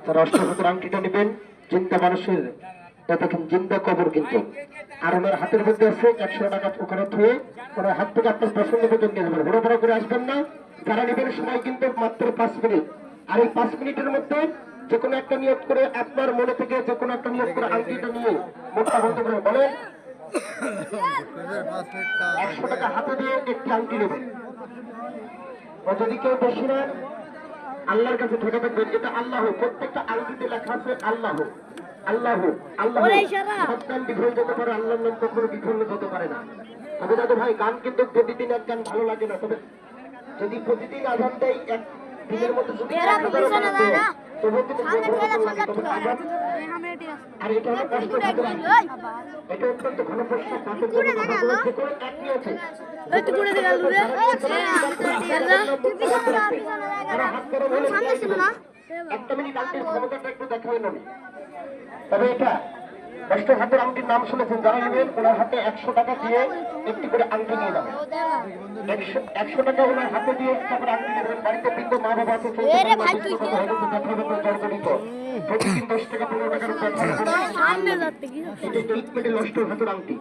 তারা অষ্টহাতের আংটিটা নেবেন। জিন্দা মানুষের দেখেন জিন্দা কবর, কিন্তু আর ওনার হাতের মধ্যে আছে 100 টাকা ওখানে থুয়ে ওনার হাত থেকে আপনার পছন্দ মতো নিয়ে যাবেন। ঘোরাফেরা করে আসবেন না। যারা নেবেন সময় কিন্তু মাত্র 5 মিনিট। আর এই 5 মিনিটের মধ্যে যে কোনো একটা নিয়োগ করে আপনার মনে থেকে যে কোনো একটা নিয়োগ করে আংটিটা নিয়ে মোটটা বন্ধ করে বলেন 100 টাকা হাতে দিয়ে একটি আংটি নেবেন। যদি কেউ বেশি নেন আল্লাহর কাছে ঠকে থাকবেন। এটা আল্লাহ, প্রত্যেকটা আংটিতে লেখা আছে আল্লাহ আল্লাহ আল্লাহ। সন্তান বিফল যেতে পারে, আল্লাহর নাম কখনো বিফল যেতে পারে না। তবে দাদু ভাই গান কিন্তু প্রতিদিন এক গান ভালো লাগে না। তবে যদি প্রতিদিন আজান দেয় এক দিনের মধ্যে যদি আর এটা হলো কষ্ট থাকে, এটা অত্যন্ত ঘনবর্ষা পাথর এক নিয়েছে একটা মিনিট আংটির ক্ষমতাটা একটু দেখাবেন আমি। তবে এটা কষ্ট হাতের আংটির নাম শুনেছেন, যারা নেবেন ওনার হাতে 100 টাকা দিয়ে একটি করে আংটি নিয়ে যাবেন। 100 টাকা ওনার হাতে দিয়ে তারপরে আংটি নেবেন। বাড়িতে কিন্তু মা বাবা আছে, প্রতিদিন 10 টাকা 15 টাকার নষ্ট হাতের আংটি।